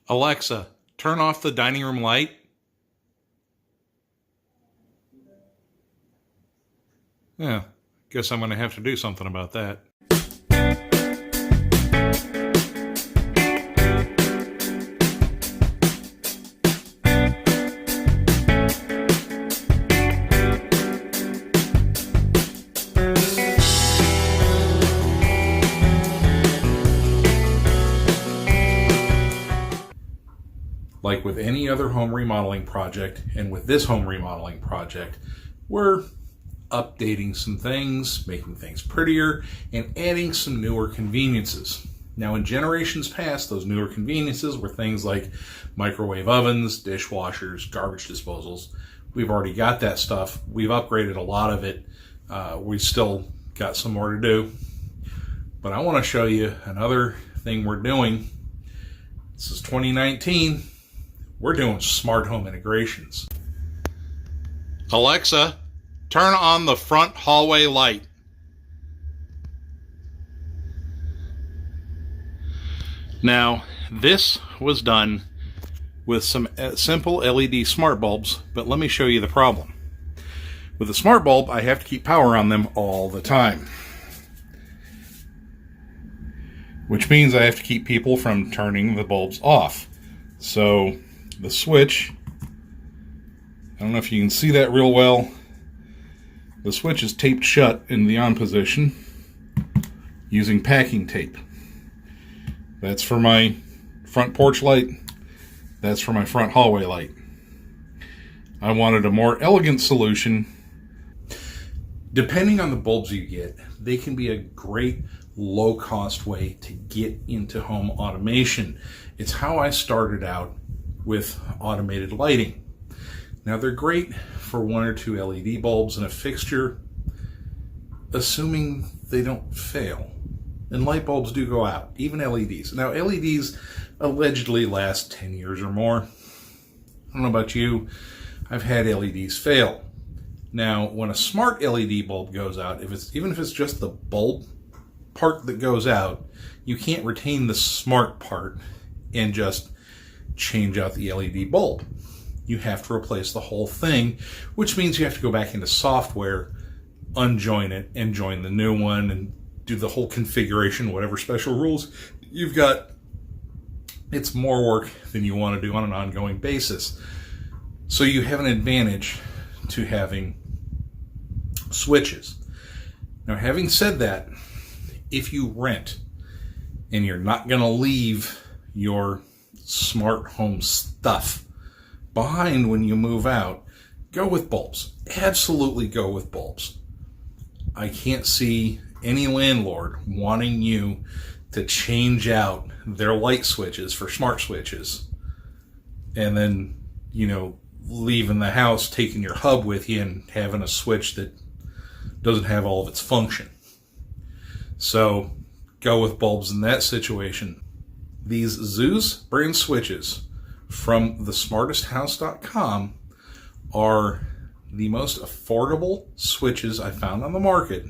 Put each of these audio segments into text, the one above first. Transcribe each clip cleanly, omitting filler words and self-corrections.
Alexa, turn off the dining room light. Yeah, guess I'm going to have to do something about that. Like with any other home remodeling project, and with this home remodeling project, we're updating some things, making things prettier, and adding some newer conveniences. Now, in generations past, those newer conveniences were things like microwave ovens, dishwashers, garbage disposals. We've already got that stuff. We've upgraded a lot of it. We've still got some more to do. But I want to show you another thing we're doing. This is 2019. We're doing smart home integrations. Alexa, turn on the front hallway light. Now, this was done with some simple LED smart bulbs, but let me show you the problem. With a smart bulb, I have to keep power on them all the time, which means I have to keep people from turning the bulbs off. So the switch, I don't know if you can see that real well. The switch is taped shut in the on position using packing tape. That's for my front porch light. That's for my front hallway light. I wanted a more elegant solution. Depending on the bulbs you get, they can be a great low-cost way to get into home automation. It's how I started out with automated lighting. Now, they're great for 1 or 2 LED bulbs and a fixture, assuming they don't fail. And light bulbs do go out, even LEDs. Now, LEDs allegedly last 10 years or more. I don't know about you, I've had LEDs fail. Now, when a smart LED bulb goes out, even if it's just the bulb part that goes out, you can't retain the smart part and just change out the LED bulb. You have to replace the whole thing, which means you have to go back into software, unjoin it, and join the new one, and do the whole configuration, whatever special rules you've got. It's more work than you want to do on an ongoing basis. So you have an advantage to having switches. Now, having said that, if you rent and you're not going to leave your smart home stuff behind when you move out, go with bulbs. Absolutely go with bulbs. I can't see any landlord wanting you to change out their light switches for smart switches and then, leaving the house, taking your hub with you and having a switch that doesn't have all of its function. So go with bulbs in that situation. These Zooz brand switches from thesmartesthouse.com are the most affordable switches I found on the market,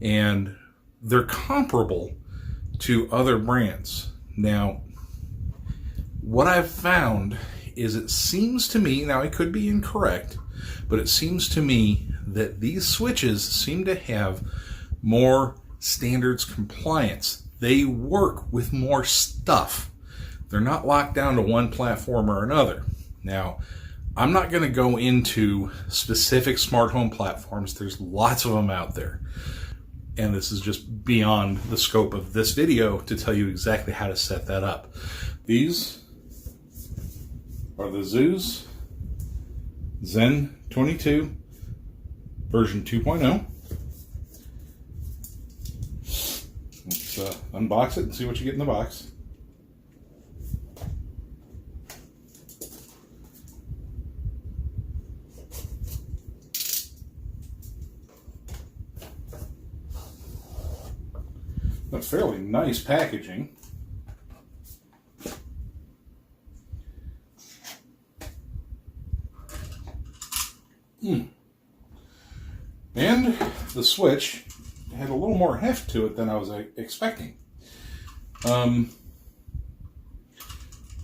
and they're comparable to other brands. Now, what I've found is it seems to me, now I could be incorrect, but it seems to me that these switches seem to have more standards compliance. They work with more stuff. They're not locked down to one platform or another. Now, I'm not going to go into specific smart home platforms. There's lots of them out there. And this is just beyond the scope of this video to tell you exactly how to set that up. These are the Zooz Zen 22 version 2.0. Let's unbox it and see what you get in the box. A fairly nice packaging. And the switch had a little more heft to it than I was expecting.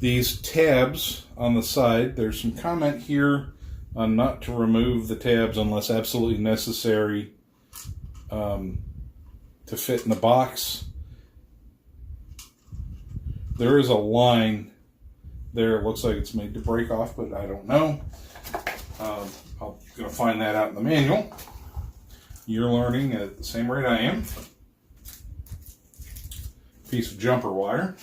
these tabs on the side, there's some comment here on not to remove the tabs unless absolutely necessary to fit in the box. There is a line there. It looks like it's made to break off, but I don't know. I'm going to find that out in the manual. You're learning at the same rate I am. Piece of jumper wire.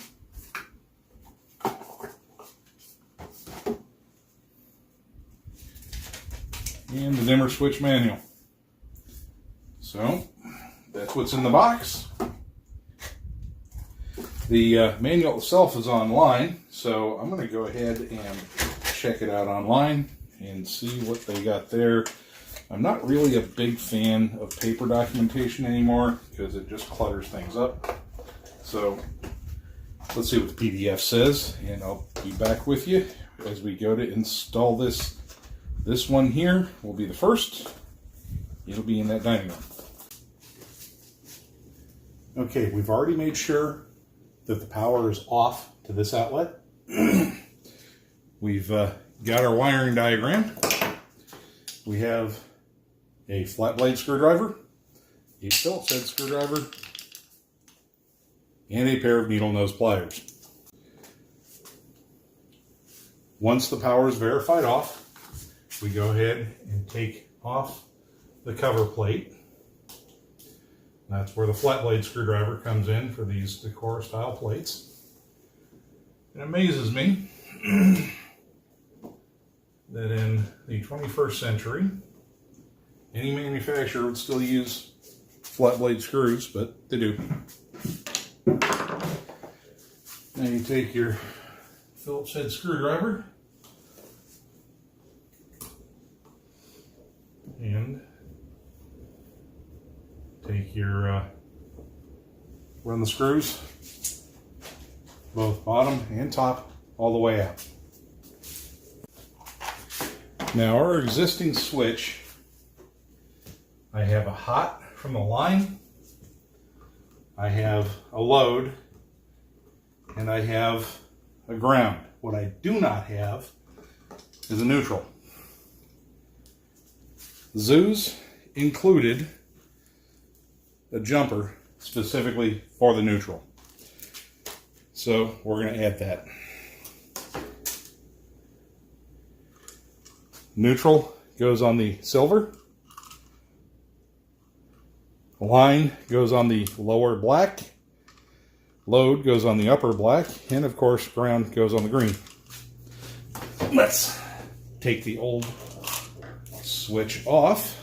And the dimmer switch manual. So, that's what's in the box. The manual itself is online, so I'm going to go ahead and check it out online and see what they got there. I'm not really a big fan of paper documentation anymore because it just clutters things up. So, let's see what the PDF says, and I'll be back with you as we go to install this. This one here will be the first. It'll be in that dining room. Okay, we've already made sure that the power is off to this outlet. We've got our wiring diagram. We have a flat blade screwdriver, a Phillips head screwdriver, and a pair of needle nose pliers. Once the power is verified off, we go ahead and take off the cover plate. That's where the flat blade screwdriver comes in for these decor style plates. It amazes me that in the 21st century, any manufacturer would still use flat blade screws, but they do. Now you take your Phillips head screwdriver and take your, run the screws, both bottom and top, all the way out. Now our existing switch, I have a hot from the line, I have a load, and I have a ground. What I do not have is a neutral. Zooz included a jumper specifically for the neutral. So we're going to add that. Neutral goes on the silver. Line goes on the lower black. Load goes on the upper black. And of course, ground goes on the green. Let's take the old switch off.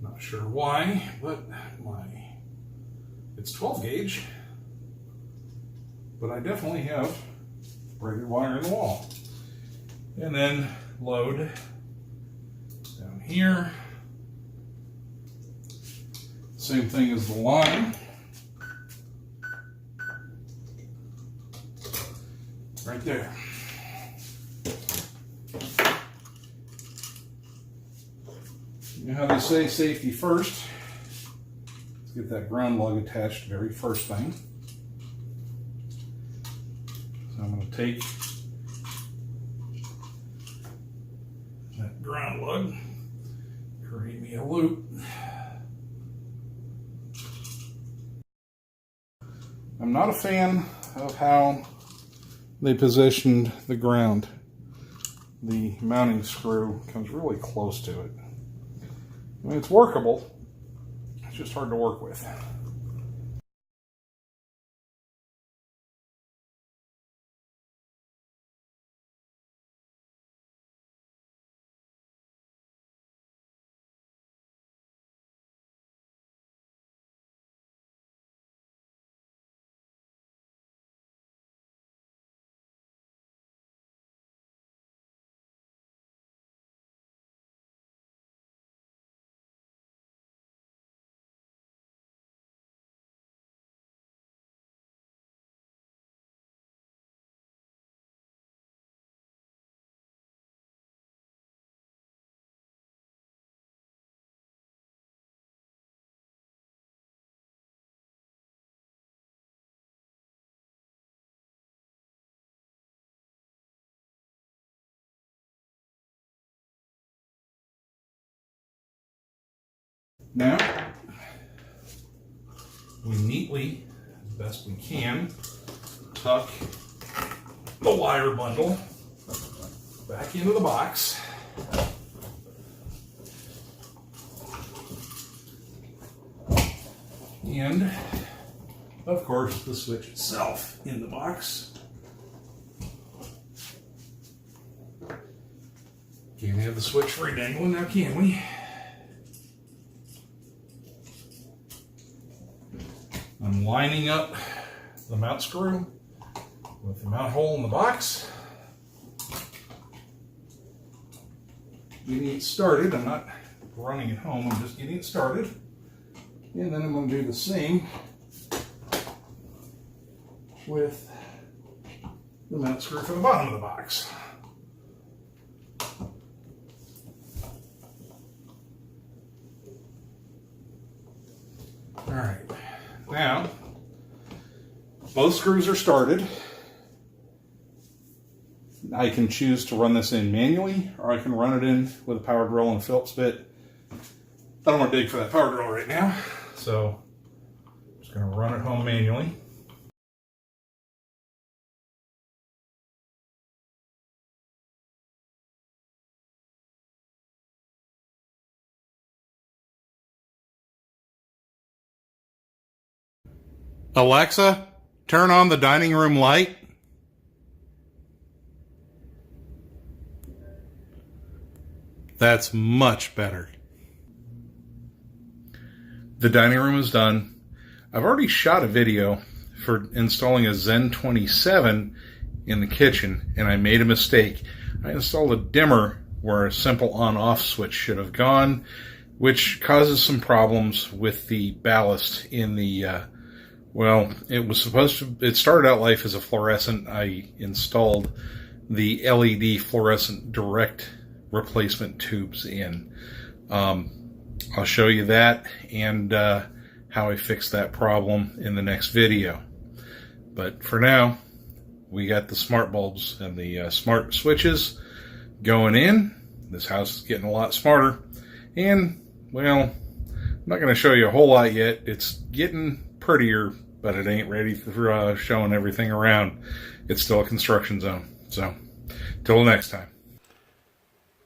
Not sure why, but it's 12 gauge, but I definitely have braided wire in the wall. And then load down here. Same thing as the line. Right there. You know how they say safety first. Let's get that ground lug attached very first thing. So I'm going to take that ground lug, create me a loop. I'm not a fan of how they positioned the ground. The mounting screw comes really close to it. I mean, it's workable, it's just hard to work with. Now, we neatly, as best we can, tuck the wire bundle back into the box. And, of course, the switch itself in the box. Can't have the switch free dangling now, can we? I'm lining up the mount screw with the mount hole in the box. Getting it started. I'm not running it home, I'm just getting it started. And then I'm going to do the same with the mount screw for the bottom of the box. Alright, now both screws are started. I can choose to run this in manually, or I can run it in with a power drill and a Phillips bit. I don't want to dig for that power drill right now, so I'm just going to run it home manually. Alexa, turn on the dining room light. That's much better. The dining room is done. I've already shot a video for installing a Zen 27 in the kitchen, and I made a mistake. I installed a dimmer where a simple on-off switch should have gone, which causes some problems with the ballast in the, well, it started out life as a fluorescent. I installed the LED fluorescent direct replacement tubes in. I'll show you that and how I fixed that problem in the next video. But for now, we got the smart bulbs and the smart switches going in. This house is getting a lot smarter. And, well, I'm not going to show you a whole lot yet. It's getting prettier, but it ain't ready for showing everything around. It's still a construction zone. So, till next time.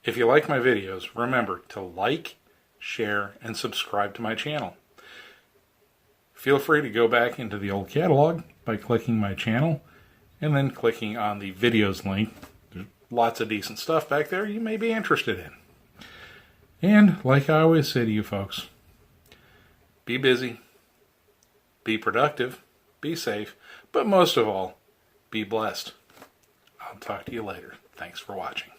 If you like my videos, remember to like, share, and subscribe to my channel. Feel free to go back into the old catalog by clicking my channel and then clicking on the videos link. There's lots of decent stuff back there you may be interested in. And like I always say to you folks, be busy, be productive, be safe, but most of all, be blessed. I'll talk to you later. Thanks for watching.